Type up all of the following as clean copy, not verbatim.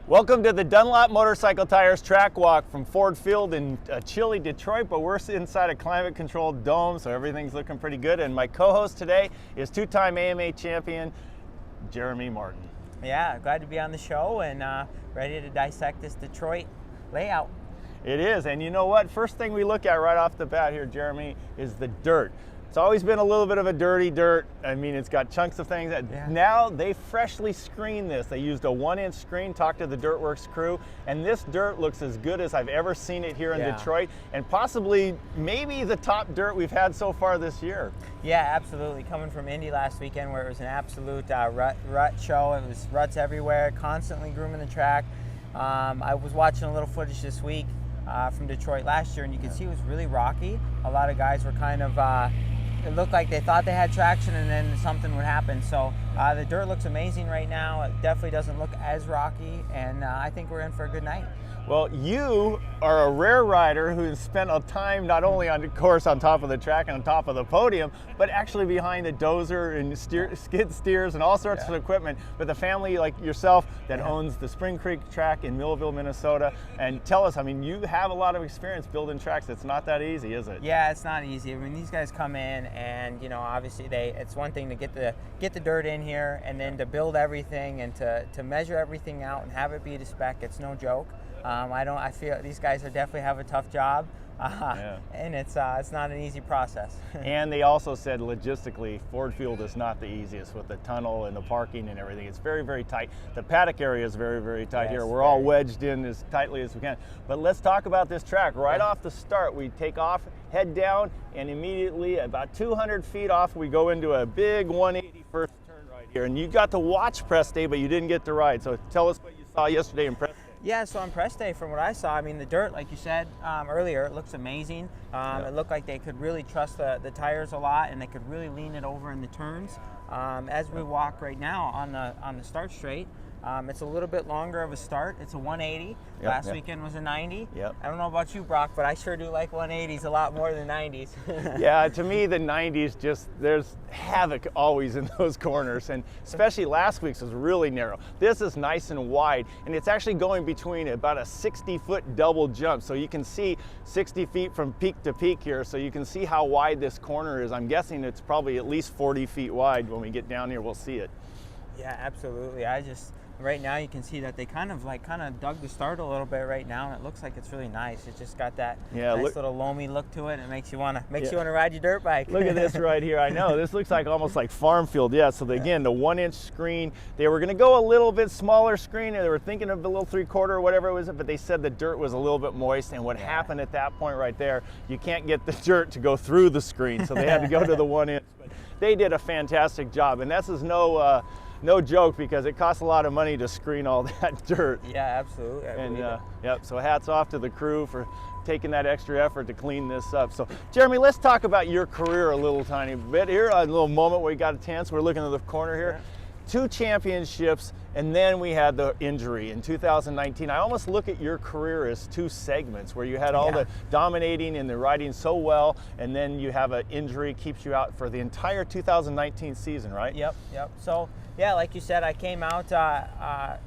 Welcome to the Dunlop Motorcycle Tires track walk from Ford Field in chilly Detroit, but we're inside a climate-controlled dome, so everything's looking pretty good. And my co-host today is two-time AMA champion, Jeremy Martin. Yeah, glad to be on the show and ready to dissect this Detroit layout. It is, and you know what? First thing we look at right off the bat here, Jeremy, is the dirt. It's always been a little bit of a dirty dirt. I mean, it's got chunks of things. Now they freshly screened this. They used a 1-inch screen, talked to the Dirtworks crew, and this dirt looks as good as I've ever seen it here in Detroit, and possibly maybe the top dirt we've had so far this year. Yeah, absolutely. Coming from Indy last weekend where it was an absolute rut show. It was ruts everywhere, constantly grooming the track. I was watching a little footage this week from Detroit last year, and you could see it was really rocky. A lot of guys were kind of it looked like they thought they had traction and then something would happen. So the dirt looks amazing right now. It definitely doesn't look as rocky, and I think we're in for a good night. Well, you are a rare rider who has spent a time not only on the course on top of the track and on top of the podium, but actually behind a dozer and skid steers and all sorts of equipment with a family like yourself that owns the Spring Creek track in Millville, Minnesota. And tell us, I mean, you have a lot of experience building tracks. It's not that easy, is it? Yeah, it's not easy. I mean, these guys come in and, you know, obviously it's one thing to get the dirt in here and then to build everything and to measure everything out and have it be to spec. It's no joke. I feel these guys definitely have a tough job, and it's not an easy process. And they also said logistically, Ford Field is not the easiest with the tunnel and the parking and everything. It's very, very tight. The paddock area is very, very tight here. We're all wedged in as tightly as we can. But let's talk about this track. Right off the start, we take off, head down, and immediately about 200 feet off, we go into a big 180 first turn right here. And you got to watch press day, but you didn't get to ride. So tell us what you saw yesterday in press day. Yeah, so on press day, from what I saw, I mean, the dirt, like you said earlier, it looks amazing. It looked like they could really trust the tires a lot, and they could really lean it over in the turns. As we walk right now on the start straight, it's a little bit longer of a start. It's a 180. Last weekend was a 90. I don't know about you, Broc, but I sure do like 180s a lot more than 90s. Yeah, to me, the 90s there's havoc always in those corners, and especially last week's was really narrow. This is nice and wide, and it's actually going between about a 60-foot double jump, so you can see 60 feet from peak to peak here, so you can see how wide this corner is. I'm guessing it's probably at least 40 feet wide. When we get down here, we'll see it. Yeah, absolutely. Right now you can see that they kind of dug the start a little bit right now, and it looks like it's really nice. It's just got that nice little loamy look to it, and it makes you want to ride your dirt bike. Look at this right here. I know this looks like almost like farm field. Yeah. So again, the 1-inch screen. They were going to go a little bit smaller screen, and they were thinking of the little 3/4 or whatever it was, but they said the dirt was a little bit moist. And what happened at that point right there, you can't get the dirt to go through the screen, so they had to go to the 1-inch. But they did a fantastic job, and this is no joke, because it costs a lot of money to screen all that dirt. Yeah, absolutely. So hats off to the crew for taking that extra effort to clean this up. So Jeremy, let's talk about your career a little tiny bit here. A little moment where we got a chance. We're looking at the corner here. 2 championships, and then we had the injury in 2019. I almost look at your career as 2 segments, where you had all the dominating and the riding so well, and then you have an injury keeps you out for the entire 2019 season, right? Yep. So yeah, like you said, I came out. I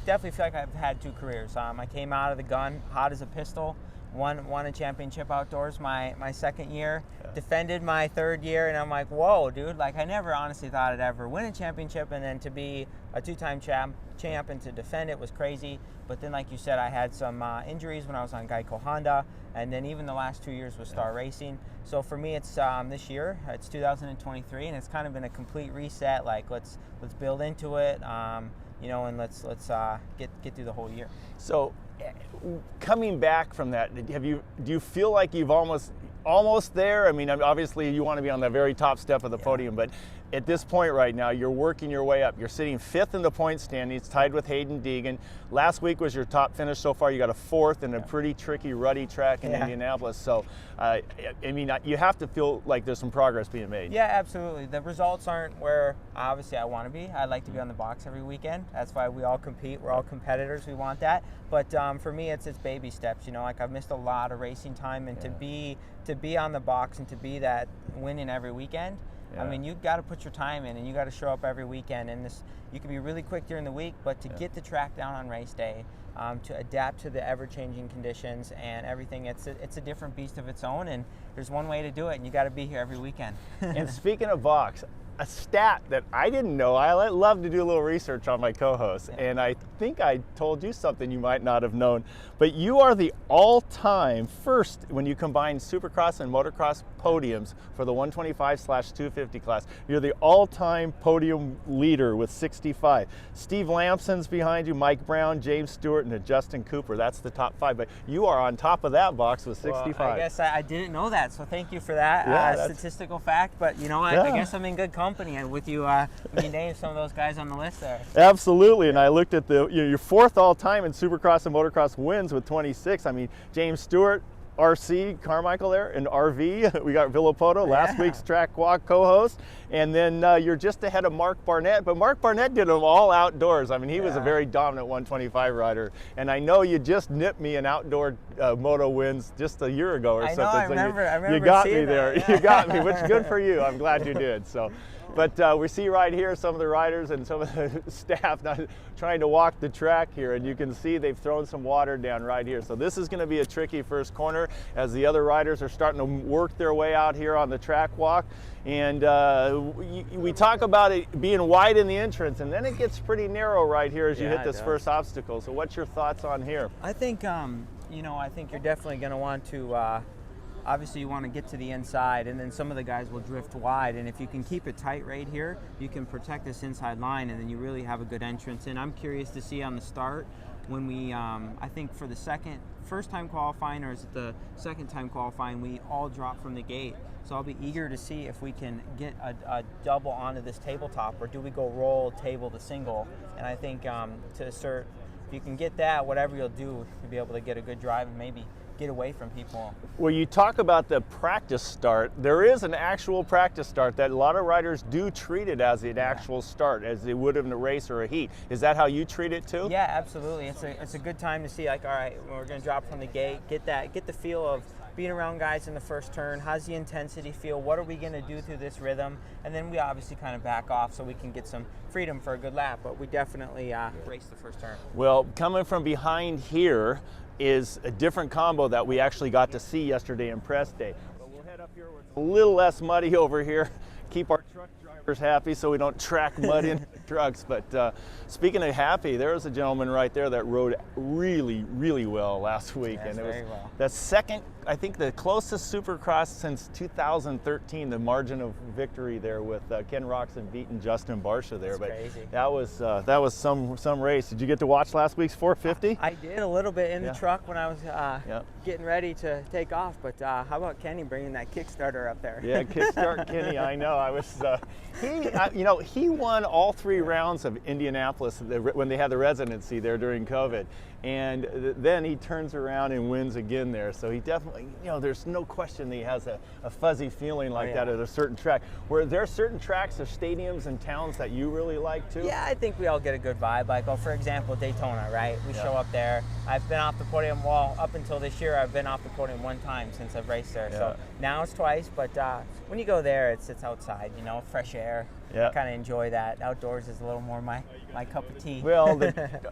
definitely feel like I've had 2 careers. I came out of the gun hot as a pistol. Won a championship outdoors my second year, defended my 3rd year, and I'm like, whoa, dude, like I never honestly thought I'd ever win a championship, and then to be a 2-time champ and to defend it was crazy. But then, like you said, I had some injuries when I was on Geico Honda, and then even the last 2 years with Star Racing. So for me, it's this year, it's 2023, and it's kind of been a complete reset. Like let's build into it, you know, and let's get through the whole year. So coming back from that, do you feel like you've almost there? I mean, obviously you want to be on the very top step of the podium, but at this point right now, you're working your way up. You're sitting 5th in the point standings, tied with Hayden Deegan. Last week was your top finish so far. You got a 4th in a pretty tricky, ruddy track in Indianapolis. So, I mean, you have to feel like there's some progress being made. Yeah, absolutely. The results aren't where obviously I want to be. I'd like to be on the box every weekend. That's why we all compete. We're all competitors. We want that. But for me, it's baby steps. You know, like I've missed a lot of racing time, and to be on the box and to be that winning every weekend, I mean, you got to put your time in, and you got to show up every weekend. And this, you can be really quick during the week, but to get the track down on race day, to adapt to the ever-changing conditions and everything, it's a different beast of its own. And there's one way to do it, and you got to be here every weekend. And speaking of box, a stat that I didn't know, I love to do a little research on my co-hosts, and I think I told you something you might not have known, but you are the all-time first when you combine Supercross and motocross podiums for the 125/250 class. You're the all-time podium leader with 65. Steve Lampson's behind you, Mike Brown, James Stewart, and Justin Cooper. That's the top 5, but you are on top of that box with 65. Well, I guess I didn't know that, so thank you for that statistical fact, but you know, I guess I'm in good company and with you. You named some of those guys on the list there. Absolutely, and I looked at your fourth all-time in Supercross and motocross wins with 26. I mean, James Stewart, RC Carmichael there, and RV. We got Villapoto, last week's track walk co-host, and then you're just ahead of Mark Barnett. But Mark Barnett did them all outdoors. I mean, he was a very dominant 125 rider, and I know you just nipped me in outdoor moto wins just a year ago or something. I remember. You got me seeing there. That, You got me, which is good for you. I'm glad you did. So. But we see right here some of the riders and some of the staff trying to walk the track here, and you can see they've thrown some water down right here. So this is going to be a tricky first corner as the other riders are starting to work their way out here on the track walk. And we talk about it being wide in the entrance, and then it gets pretty narrow right here as you hit this first obstacle. So what's your thoughts on here? I think, I think you're definitely going to want to obviously you want to get to the inside, and then some of the guys will drift wide, and if you can keep it tight right here, you can protect this inside line, and then you really have a good entrance. And I'm curious to see on the start when we, I think for the first time qualifying, or is it the second time qualifying, we all drop from the gate. So I'll be eager to see if we can get a double onto this tabletop, or do we go roll table to single. And I think to assert, if you can get that, whatever you'll do, you'll be able to get a good drive and maybe get away from people. Well, you talk about the practice start. There is an actual practice start that a lot of riders do treat it as an actual start, as they would in a race or a heat. Is that how you treat it too? Yeah, absolutely. It's a good time to see, like, all right, we're going to drop from the gate, get the feel of being around guys in the first turn. How's the intensity feel? What are we going to do through this rhythm? And then we obviously kind of back off so we can get some freedom for a good lap. But we definitely race the first turn. Well, coming from behind here is a different combo that we actually got to see yesterday in press day. But we'll head up here where it's a little less muddy over here. Keep our truck drivers happy so we don't track mud in trucks. But speaking of happy, there was a gentleman right there that rode really, really well last week. Yes, and it was very well. the second, I think the closest Supercross since 2013, the margin of victory there with Ken Roxon beating Justin Barsha there. That's crazy. That was some race. Did you get to watch last week's 450? I did a little bit in the truck when I was getting ready to take off. But how about Kenny bringing that Kickstarter up there? Yeah, Kickstart Kenny. I know. I was. He won all 3 rounds of Indianapolis when they had the residency there during COVID, and then he turns around and wins again there. So he definitely, there's no question that he has a fuzzy feeling like that at a certain track. Were there certain tracks or stadiums and towns that you really like too? Yeah, I think we all get a good vibe. Like, for example, Daytona, right? We show up there. I've been off the podium. Well, up until this year, I've been off the podium 1 time since I've raced there. So now it's twice. But when you go there, it's outside. Fresh air. I kind of enjoy that. Outdoors is a little more my cup of tea. Well,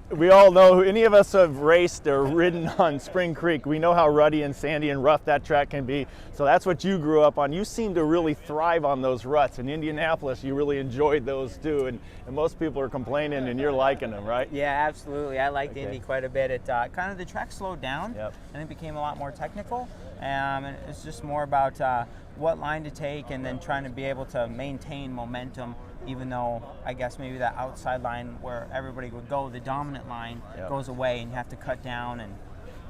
we all know, any of us have raced or ridden on Spring Creek. We know how ruddy and sandy and rough that track can be. So that's what you grew up on. You seem to really thrive on those ruts. In Indianapolis, you really enjoyed those too. And most people are complaining and you're liking them, right? Yeah, absolutely. I liked Indy quite a bit. It kind of, the track slowed down and it became a lot more technical. And it's just more about what line to take and then trying to be able to maintain momentum, even though I guess maybe that outside line where everybody would go, the dominant line goes away and you have to cut down and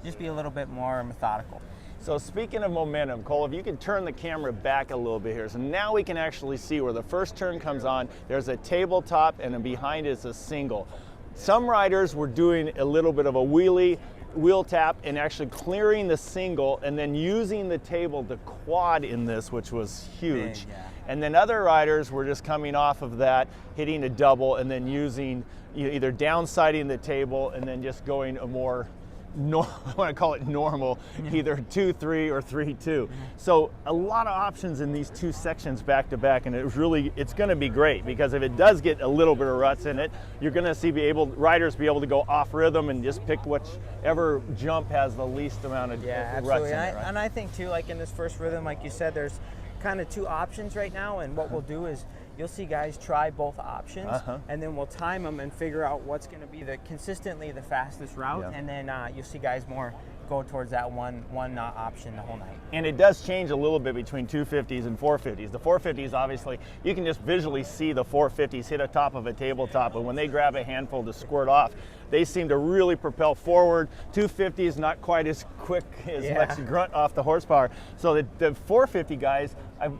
just be a little bit more methodical. So speaking of momentum, Cole, if you can turn the camera back a little bit here. So now we can actually see where the first turn comes on. There's a tabletop and then behind is a single. Some riders were doing a little bit of a wheel tap and actually clearing the single and then using the table to quad in this, which was huge. Big, And then other riders were just coming off of that, hitting a double and then using either downsiding the table and then just going a more I want to call it normal, either 2-3 or 3-2. So a lot of options in these two sections back to back, and it's going to be great, because if it does get a little bit of ruts in it, you're going to see riders be able to go off rhythm and just pick whichever jump has the least amount of ruts in it. Right? And I think too, like in this first rhythm, like you said, there's kind of two options right now, and what we'll do is you'll see guys try both options, and then we'll time them and figure out what's going to be consistently the fastest route, and then you'll see guys more go towards that one option the whole night. And it does change a little bit between 250s and 450s. The 450s, obviously, you can just visually see the 450s hit a top of a tabletop, and when they grab a handful to squirt off, they seem to really propel forward. 250s not quite as quick, as much grunt off the horsepower. So the 450 guys,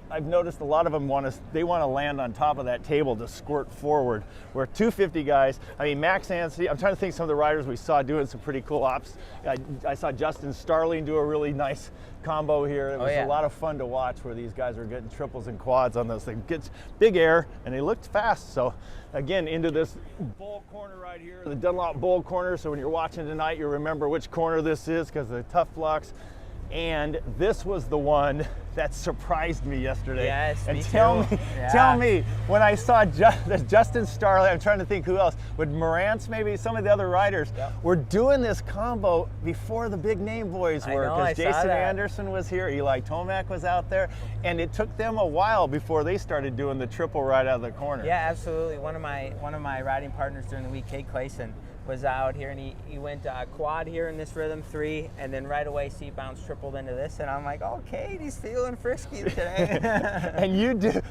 I've noticed a lot of them want to land on top of that table to squirt forward. Where 250 guys, I mean, Max Anstey, I'm trying to think of some of the riders we saw doing some pretty cool ops. I saw Justin Starling do a really nice combo here. It was a lot of fun to watch, where these guys were getting triples and quads on those things. Gets big air, and they looked fast. So again, into this bowl corner right here, the Dunlop bowl corner. So when you're watching tonight, you remember which corner this is, because of the tough blocks. And this was the one that surprised me yesterday. Yes, and me tell too. tell me, when I saw Justin Starling, I'm trying to think who else, with Morantz, maybe some of the other riders, were doing this combo before the big name boys were. Because Jason Anderson was here, Eli Tomac was out there, and it took them a while before they started doing the triple right out of the corner. Yeah, absolutely. One of my riding partners during the week, Kate Clayson, was out here, and he went quad here in this rhythm 3, and then right away seat bounce tripled into this, and I'm like, okay, he's feeling frisky today. And you do,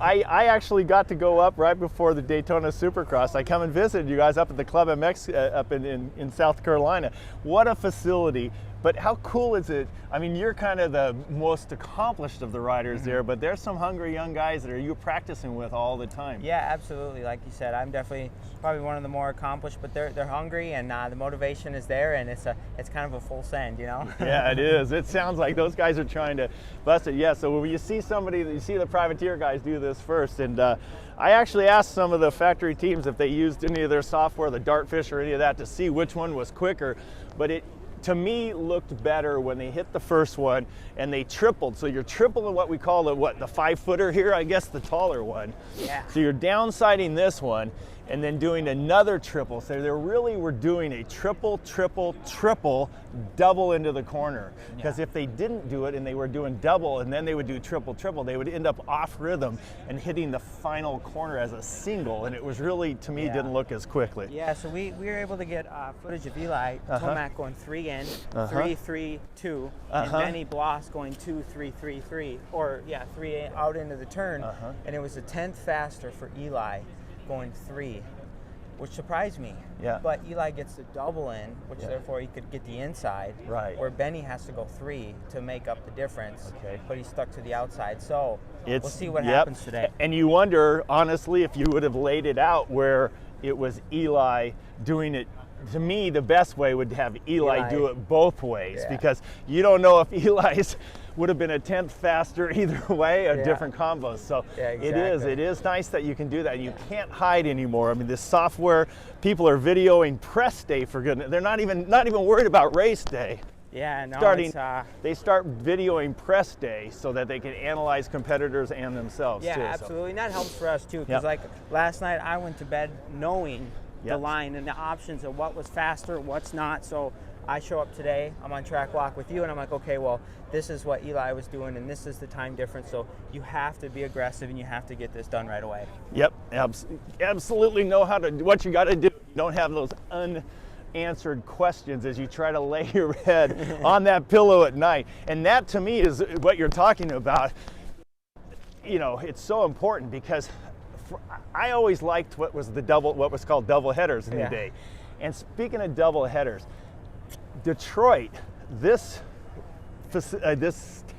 I actually got to go up right before the Daytona Supercross. I come and visited you guys up at the Club MX up in South Carolina. What a facility. But how cool is it? I mean, you're kind of the most accomplished of the riders there, but there's some hungry young guys that you're practicing with all the time. Yeah, absolutely. Like you said, I'm definitely probably one of the more accomplished, but they're hungry, and the motivation is there, and it's kind of a full send, you know? Yeah, it is. It sounds like those guys are trying to bust it. Yeah, so when you see you see the privateer guys do this first, and I actually asked some of the factory teams if they used any of their software, the Dartfish or any of that, to see which one was quicker, but it, to me, looked better when they hit the first one and they tripled. So you're tripling what we call the 5-footer here, I guess the taller one. Yeah. So you're downsiding this one and then doing another triple. So they really were doing a triple, triple, triple, double into the corner. Because if they didn't do it and they were doing double and then they would do triple, triple, they would end up off rhythm and hitting the final corner as a single. And it was really, to me, didn't look as quickly. Yeah, so we were able to get footage of Eli Tomac going 3 in, 3, 3, 2, and Benny Bloss going 2, 3, 3, 3, or 3 out into the turn. And it was a 10th faster for Eli going 3, which surprised me. Yeah. But Eli gets the double in, which therefore he could get the inside. Right. Where Benny has to go 3 to make up the difference. Okay. But he's stuck to the outside. So we'll see what happens today. And you wonder, honestly, if you would have laid it out where it was Eli doing it. To me, the best way would have Eli do it both ways, because you don't know if Eli's would have been a 10th faster either way, a different combos. So it is nice that you can do that. You can't hide anymore. I mean, this software, people are videoing press day, for goodness. They're not even worried about race day. Yeah, no, they start videoing press day so that they can analyze competitors and themselves too. Yeah, absolutely. And that helps for us too, because like last night I went to bed knowing the line and the options of what was faster, what's not. So I show up today, I'm on track walk with you, and I'm like, okay, well, this is what Eli was doing, and this is the time difference. So you have to be aggressive, and you have to get this done right away. Yep, absolutely know what you got to do. You don't have those unanswered questions as you try to lay your head on that pillow at night. And that, to me, is what you're talking about. You know, it's so important, because I always liked what was called double headers in the day. And speaking of double headers, Detroit, this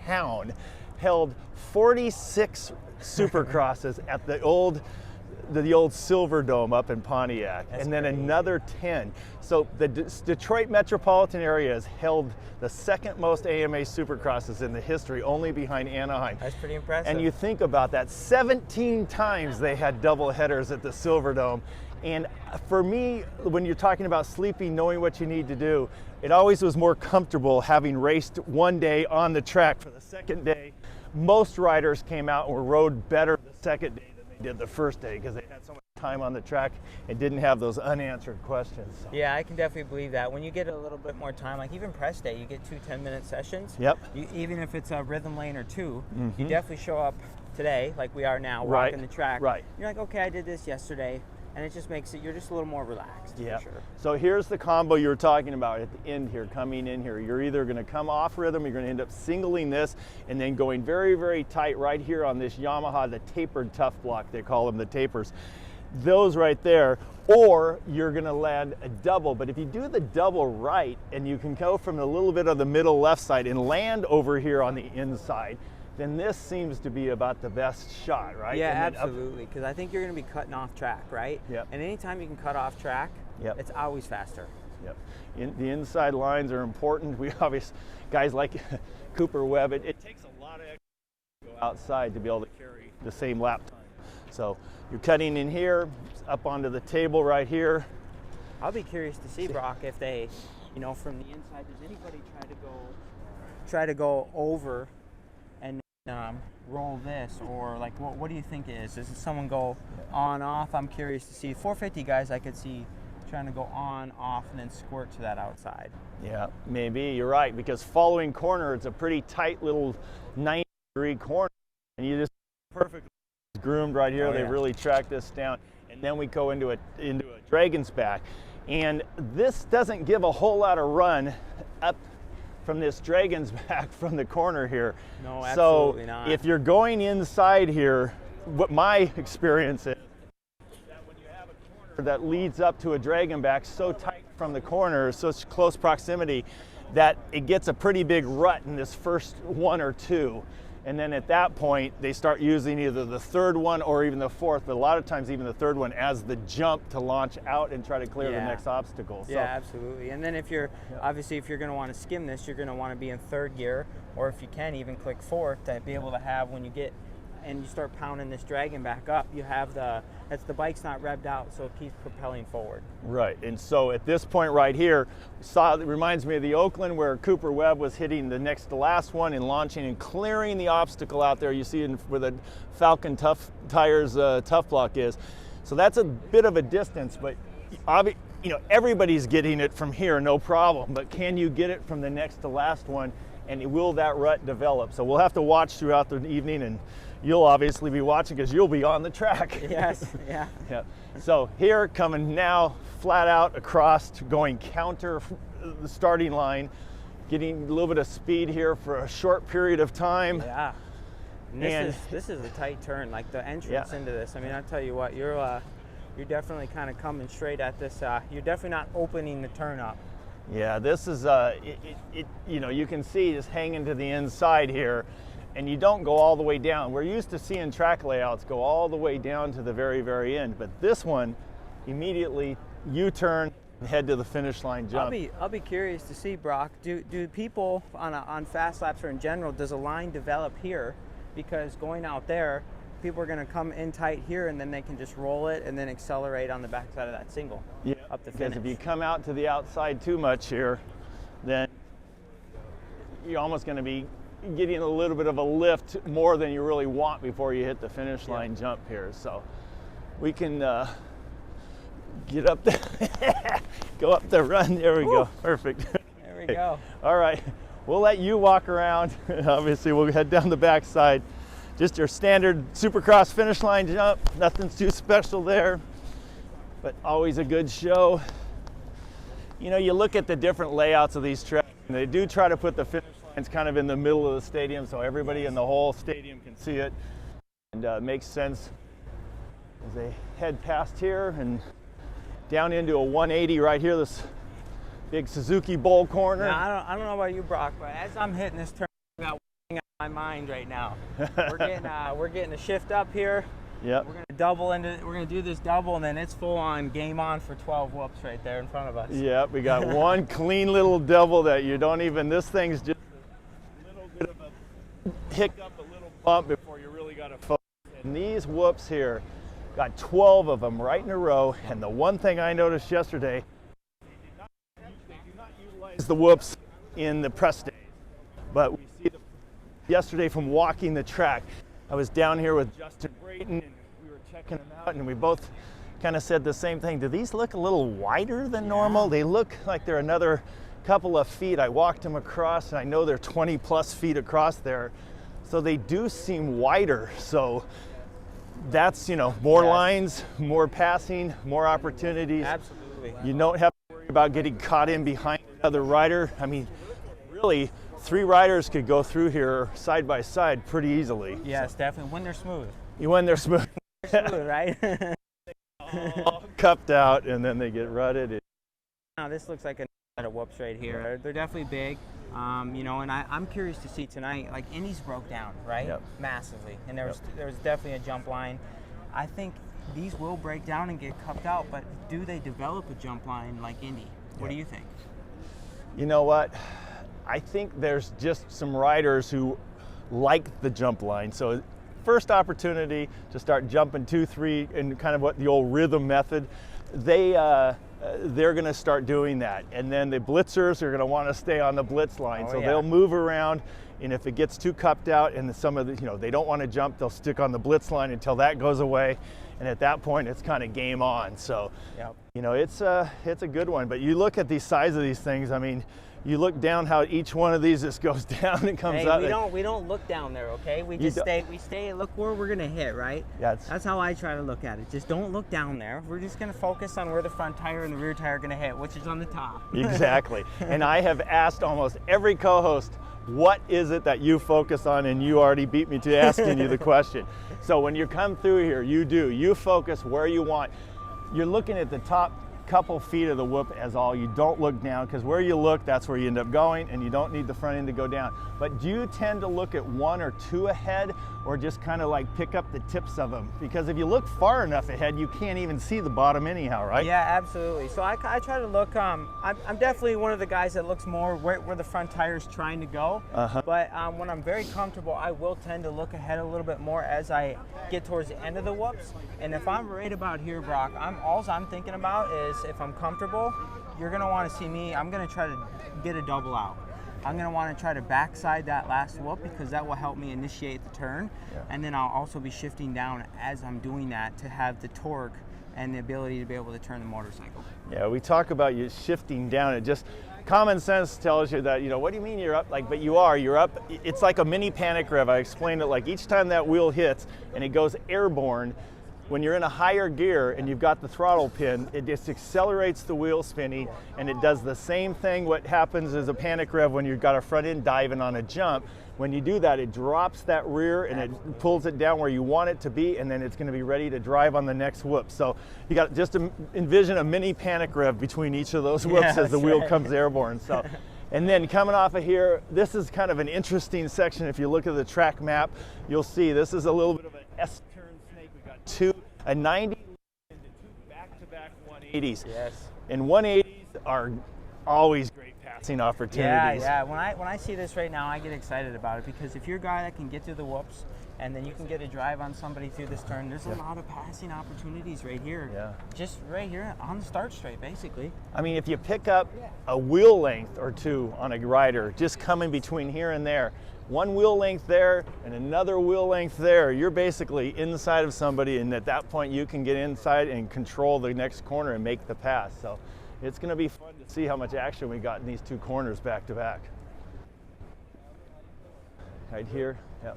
town held 46 Supercrosses at the old the old Silver Dome up in Pontiac, and then another 10. So the Detroit metropolitan area has held the second most AMA Supercrosses in the history, only behind Anaheim. That's pretty impressive. And you think about that, 17 times they had double headers at the Silver Dome. And for me, when you're talking about sleeping, knowing what you need to do, it always was more comfortable having raced one day on the track. For the second day, most riders came out and rode better the second day than they did the first day because they had so much time on the track and didn't have those unanswered questions. So. Yeah, I can definitely believe that. When you get a little bit more time, like even press day, you get 2 10-minute sessions. Yep. Even if it's a rhythm lane or 2, you definitely show up today, like we are now, right. walking the track. Right. You're like, okay, I did this yesterday. And it just makes it, you're just a little more relaxed. Yeah. For sure. So here's the combo you were talking about at the end here, coming in here. You're either going to come off rhythm, you're going to end up singling this, and then going very, very tight right here on this Yamaha, the tapered tough block, they call them the tapers. Those right there, or you're going to land a double. But if you do the double right, and you can go from a little bit of the middle left side and land over here on the inside, then this seems to be about the best shot, right? Yeah, absolutely, because I think you're going to be cutting off track, right? Yep. And anytime you can cut off track, it's always faster. Yep. The inside lines are important. We obviously, guys like Cooper Webb, it takes a lot of extra to go outside to be able to carry the same lap time. So you're cutting in here, up onto the table right here. I'll be curious to see, Broc, if they, you know, from the inside, does anybody try to go over and roll this, or like what do you think it is? Does someone go on off? I'm curious to see. 450 guys I could see trying to go on off and then squirt to that outside. Yeah, maybe you're right, because following corner, it's a pretty tight little 90-degree corner, and you just perfectly groomed right here. They really tracked this down, and then we go into a Dragon's Back, and this doesn't give a whole lot of run up from this Dragon's Back from the corner here. No, absolutely not. So if you're going inside here, what my experience is that when you have a corner that leads up to a Dragon Back so tight from the corner, such close proximity, that it gets a pretty big rut in this first 1 or 2. And then at that point, they start using either the third one or even the fourth, but a lot of times even the third one as the jump to launch out and try to clear the next obstacle. So, yeah, absolutely. And then if you're, obviously if you're going to want to skim this, you're going to want to be in third gear, or if you can, even click fourth to be able to have, when you get and you start pounding this Dragon back up, you have the bike's not revved out, so it keeps propelling forward. Right, and so at this point right here, it reminds me of the Oakland where Cooper Webb was hitting the next to last one and launching and clearing the obstacle out there. You see where the Falcon Tough Tires tough block is. So that's a bit of a distance, but you know, everybody's getting it from here, no problem, but can you get it from the next to last one, and will that rut develop? So we'll have to watch throughout the evening, and you'll obviously be watching because you'll be on the track. Yes, yeah. Yeah. So here, coming now flat out across, going counter the starting line, getting a little bit of speed here for a short period of time. Yeah. And this is a tight turn, like the entrance into this. I mean, I'll tell you what, you're definitely kind of coming straight at this. You're definitely not opening the turn up. Yeah, this is you know, you can see just hanging to the inside here, and you don't go all the way down. We're used to seeing track layouts go all the way down to the very, very end, but this one, immediately U-turn and head to the finish line jump. I'll be curious to see, Broc. Do people on fast laps or in general, does a line develop here? Because going out there, people are going to come in tight here, and then they can just roll it and then accelerate on the backside of that single up the finish. Because if you come out to the outside too much here, then you're almost going to be getting a little bit of a lift more than you really want before you hit the finish line jump here. So we can get up there, go up the run. There we go. Perfect. There we go. All right. We'll let you walk around. Obviously, we'll head down the backside. Just your standard Supercross finish line jump. Nothing too special there, but always a good show. You know, you look at the different layouts of these tracks, and they do try to put the finish lines kind of in the middle of the stadium so everybody in the whole stadium can see it. And makes sense as they head past here and down into a 180 right here, this big Suzuki Bowl corner. Now, I don't know about you, Broc, but as I'm hitting this turn, I've got one thing on my mind right now. We're getting a shift up here. Yep. We're gonna do this double, and then it's full on game on for 12 whoops right there in front of us. Yep, we got one clean little double that you don't even, this thing's just a little bit of a hiccup, a little bump before you really got to focus. And these whoops here, got 12 of them right in a row. And the one thing I noticed yesterday, they do not utilize the whoops in the press days. But we see them yesterday from walking the track. I was down here with Justin Brayton, and we were checking them out, and we both kind of said the same thing. Do these look a little wider than normal? They look like they're another couple of feet. I walked them across, and I know they're 20 plus feet across there. So they do seem wider. So that's, you know, more lines, more passing, more opportunities. Absolutely. You don't have to worry about getting caught in behind another rider. I mean, really, 3 riders could go through here side by side pretty easily. Yes, definitely, when they're smooth. When they're smooth. Smooth, right? All cupped out, and then they get rutted. Now this looks like a set of whoops right here. They're definitely big. You know, and I'm curious to see tonight, like Indy's broke down, right? Yep. Massively. And there was definitely a jump line. I think these will break down and get cupped out, but do they develop a jump line like Indy? What do you think? You know what? I think there's just some riders who like the jump line. So first opportunity to start jumping 2, 3, and kind of what the old rhythm method, they're going to start doing that. And then the blitzers are going to want to stay on the blitz line. So they'll move around, and if it gets too cupped out and some of the, you know, they don't want to jump, they'll stick on the blitz line until that goes away. And at that point, it's kind of game on. So, you know, it's a good one. But you look at the size of these things, I mean, you look down how each one of these just goes down and comes up. We don't look down there, okay? We stay, look where we're gonna hit, right? Yeah, that's how I try to look at it. Just don't look down there. We're just gonna focus on where the front tire and the rear tire are gonna hit, which is on the top. Exactly. And I have asked almost every co-host, what is it that you focus on? And you already beat me to asking you the question. So when you come through here, you focus where you want. You're looking at the top couple feet of the whoop as all. You don't look down, because where you look, that's where you end up going, and you don't need the front end to go down. But do you tend to look at 1 or 2 ahead, or just kind of like pick up the tips of them? Because if you look far enough ahead, you can't even see the bottom anyhow, right? Yeah, absolutely. So I try to look, I'm definitely one of the guys that looks more where the front tire's trying to go. But when I'm very comfortable, I will tend to look ahead a little bit more as I get towards the end of the whoops. And if I'm right about here, Broc, all I'm thinking about is, if I'm comfortable, you're going to want to see me. I'm going to try to get a double out. I'm going to want to try to backside that last whoop, because that will help me initiate the turn. And then I'll also be shifting down as I'm doing that to have the torque and the ability to be able to turn the motorcycle. Yeah, we talk about you shifting down. It just, common sense tells you that, you know, what do you mean you're up? Like, but you're up. It's like a mini panic rev. I explained it, like each time that wheel hits and it goes airborne, when you're in a higher gear and you've got the throttle pin, it just accelerates the wheel spinning, and it does the same thing what happens as a panic rev when you've got a front end diving on a jump. When you do that, it drops that rear and it pulls it down where you want it to be, and then it's going to be ready to drive on the next whoop. So you got just to envision a mini panic rev between each of those whoops as the wheel comes airborne. So. And then coming off of here, this is kind of an interesting section. If you look at the track map, you'll see this is a little bit of an S-turn snake. We've got a 90 into 2 back-to-back 180s. Yes. And 180s are always great passing opportunities. Yeah. When I see this right now, I get excited about it, because if you're a guy that can get through the whoops, and then you can get a drive on somebody through this turn, there's a lot of passing opportunities right here. Just right here on the start straight, basically. I mean, if you pick up a wheel length or 2 on a rider, just coming between here and there, 1 wheel length there and another wheel length there, you're basically inside of somebody, and at that point you can get inside and control the next corner and make the pass. So it's going to be fun to see how much action we got in these 2 corners back to back. Right here, yep.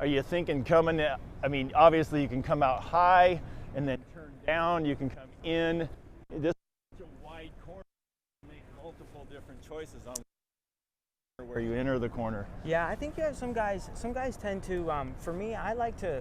Are you thinking coming, I mean, obviously you can come out high and then turn down, you can come in. This is such a wide corner, you make multiple different choices on where you enter the corner. Yeah, I think you have some guys tend to, for me, I like to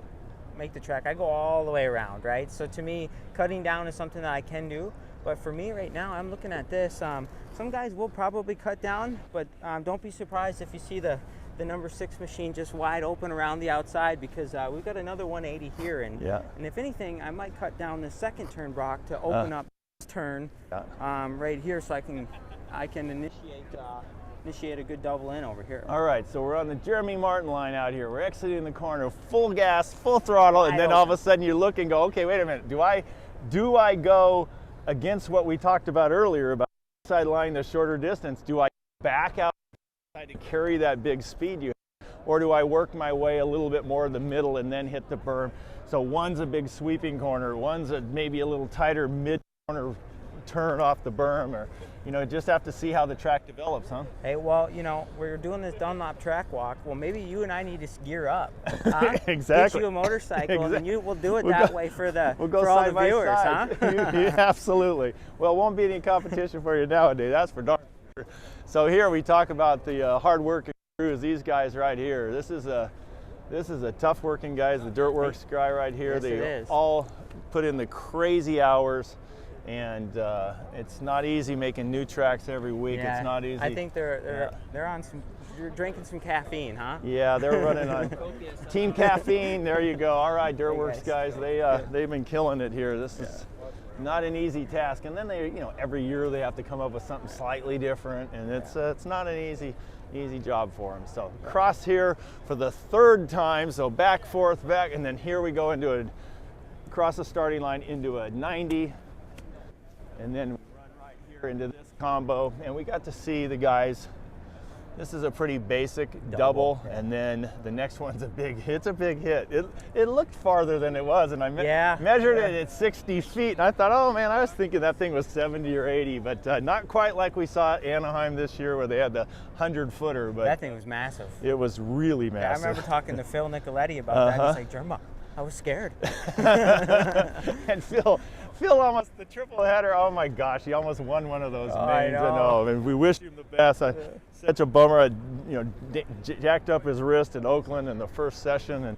make the track. I go all the way around, right? So to me, cutting down is something that I can do. But for me right now, I'm looking at this. Some guys will probably cut down, but don't be surprised if you see the the number 6 machine just wide open around the outside, because we've got another 180 here, and if anything, I might cut down the second turn, Broc, to open up this turn right here, so I can initiate a good double in over here. All right, so we're on the Jeremy Martin line out here. We're exiting the corner, full gas, full throttle, and then all of a sudden you look and go, okay, wait a minute, do I go against what we talked about earlier about outside line, the shorter distance? Do I back out to carry that big speed you have, or do I work my way a little bit more in the middle and then hit the berm? So one's a big sweeping corner, one's maybe a little tighter mid corner turn off the berm, or just have to see how the track develops, huh? Hey, well, we're doing this Dunlop track walk. Well, maybe you and I need to gear up. Huh? Exactly. Get you a motorcycle, and we'll do it that way for we'll go for all side the viewers, side. huh? Yeah, absolutely. Well, it won't be any competition for you nowadays, that's for darn sure. So here we talk about the hard working crews. These guys right here. This is a tough working guys. The Dirtworks guy right here. Yes, they all put in the crazy hours. And it's not easy making new tracks every week. Yeah, it's not easy. I think they're on some. You're drinking some caffeine, huh? Yeah, they're running on Team Caffeine. There you go. All right, Dirtworks guys, they've been killing it here. This is not an easy task. And then they, every year they have to come up with something slightly different, and it's not an easy job for them. So cross here for the 3rd time. So back, forth, back, and then here we go into across the starting line into a 90. And then we run right here into this combo, and we got to see the guys. This is a pretty basic double, and then the next one's a big hit. It's a big hit. It looked farther than it was, and I measured it at 60 feet, and I thought, oh man, I was thinking that thing was 70 or 80, but not quite like we saw at Anaheim this year where they had the 100-footer. But that thing was massive. It was really massive. Yeah, I remember talking to Phil Nicoletti about that. He's like, Jerma, I was scared. And Phil almost, the triple header, oh my gosh, he almost won one of those mains. And we wish him the best. Such a bummer. I jacked up his wrist in Oakland in the first session, and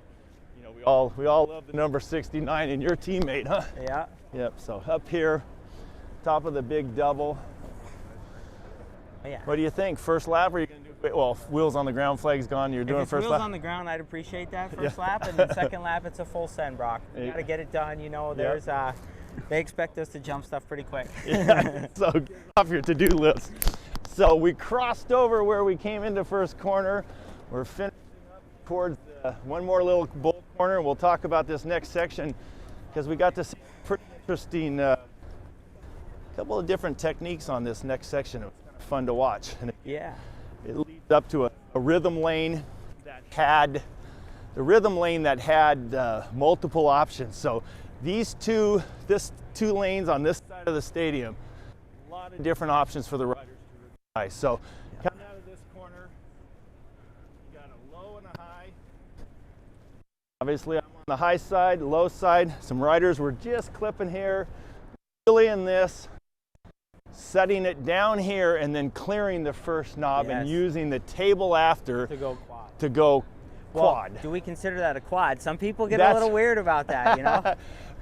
we all love the number 69 and your teammate, huh? Yeah. Yep. So up here, top of the big double. Yeah. What do you think? First lap, or are you going to do? Well, wheels on the ground, flag's gone. You're doing if it's first wheels lap. on the ground, I'd appreciate that first lap, and then second lap, it's a full send, Broc. You got to get it done. There's they expect us to jump stuff pretty quick. So get off your to-do list. So we crossed over where we came into first corner. We're finishing up towards one more little bowl corner, and we'll talk about this next section because we got to see a pretty interesting couple of different techniques on this next section. It was kind of fun to watch. And it leads up to a rhythm lane that had multiple options. So these two lanes on this side of the stadium, a lot of different options for the riders to try. So coming out of this corner, you got a low and a high. Obviously I'm on the high side, low side. Some riders were just clipping here, really in this, setting it down here and then clearing the first knob and using the table after to go quad. Quad. Well, do we consider that a quad? Some people get a little weird about that,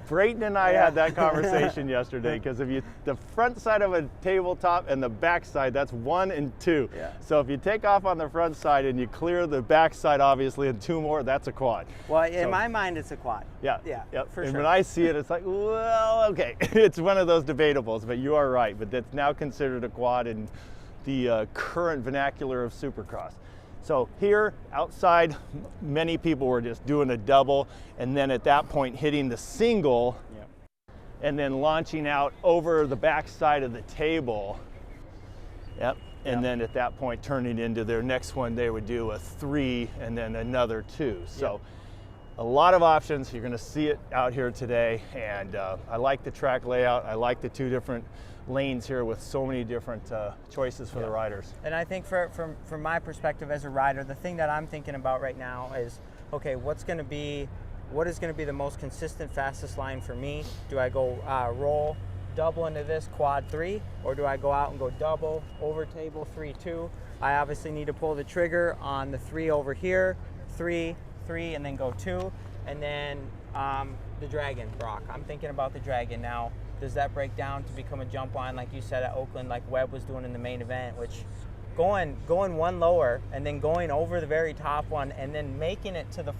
Brayton and I had that conversation yesterday because if the front side of a tabletop and the back side, that's 1 and 2. Yeah. So if you take off on the front side and you clear the back side, obviously, and 2 more, that's a quad. Well, in my mind, it's a quad. Yeah. For sure. And when I see it, it's like, well, okay, it's one of those debatables, but you are right. But that's now considered a quad in the current vernacular of Supercross. So here outside, many people were just doing a double and then at that point hitting the single and then launching out over the back side of the table. And then at that point turning into their next one, they would do a 3 and then another 2. So a lot of options. You're going to see it out here today. And I like the track layout. I like the 2 different lanes here with so many different choices for the riders. And I think from my perspective as a rider, the thing that I'm thinking about right now is, okay, what is going to be the most consistent, fastest line for me? Do I go roll, double into this quad 3, or do I go out and go double, over table 3-2? I obviously need to pull the trigger on the 3 over here, 3, 3, and then go 2, and then the Dragon, Broc. I'm thinking about the Dragon now. Does that break down to become a jump line like you said at Oakland, like Webb was doing in the main event, which going one lower and then going over the very top one and then making it to the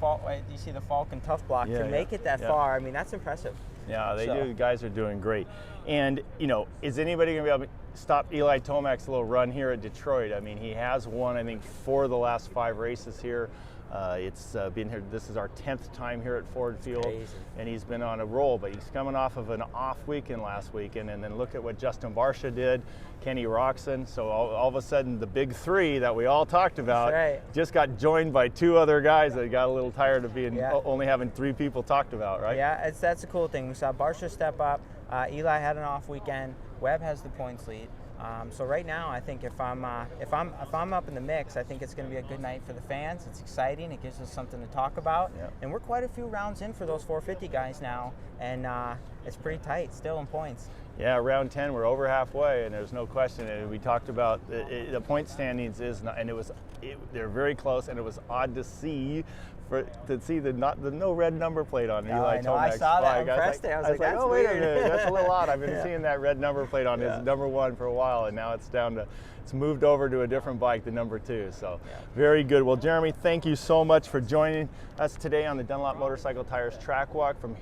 you see the Falcon Tough Block to make it that far. I mean, that's impressive. Yeah, they do. The guys are doing great. And, you know, is anybody going to be able to stop Eli Tomac's little run here at Detroit? I mean, he has won, I think, 4 of the last 5 races here. It's been here. This is our 10th time here at Ford Field, and he's been on a roll. But he's coming off of an off weekend last weekend, and then look at what Justin Barcia did, Kenny Roczen. So all of a sudden, the big 3 that we all talked about just got joined by 2 other guys that got a little tired of being only having 3 people talked about, right? Yeah, that's a cool thing. We saw Barcia step up. Eli had an off weekend. Webb has the points lead. So right now, I think if I'm up in the mix, I think it's going to be a good night for the fans. It's exciting. It gives us something to talk about, and we're quite a few rounds in for those 450 guys now, and it's pretty tight still in points. Yeah, round 10, we're over halfway, and there's no question. And we talked about the point standings they're very close, and it was odd to see. To see the no red number plate on Eli Tomac's I saw that. flag. I was like, oh, wait a minute, that's a little odd. I've been seeing that red number plate on his number 1 for a while, and now it's moved over to a different bike, the number 2. So very good. Well, Jeremy, thank you so much for joining us today on the Dunlop Motorcycle Tires Track Walk from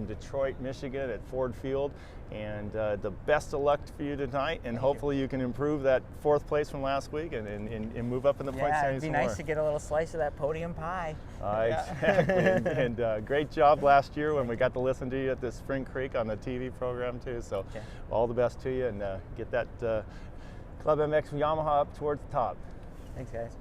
Detroit, Michigan at Ford Field. And the best of luck for you tonight, and hopefully you can improve that 4th place from last week and move up in the point standings. It'd be nice to get a little slice of that podium pie. Exactly. and great job last year when we got to listen to you at the Spring Creek on the TV program too. So all the best to you, and get that Club MX Yamaha up towards the top. Thanks, guys.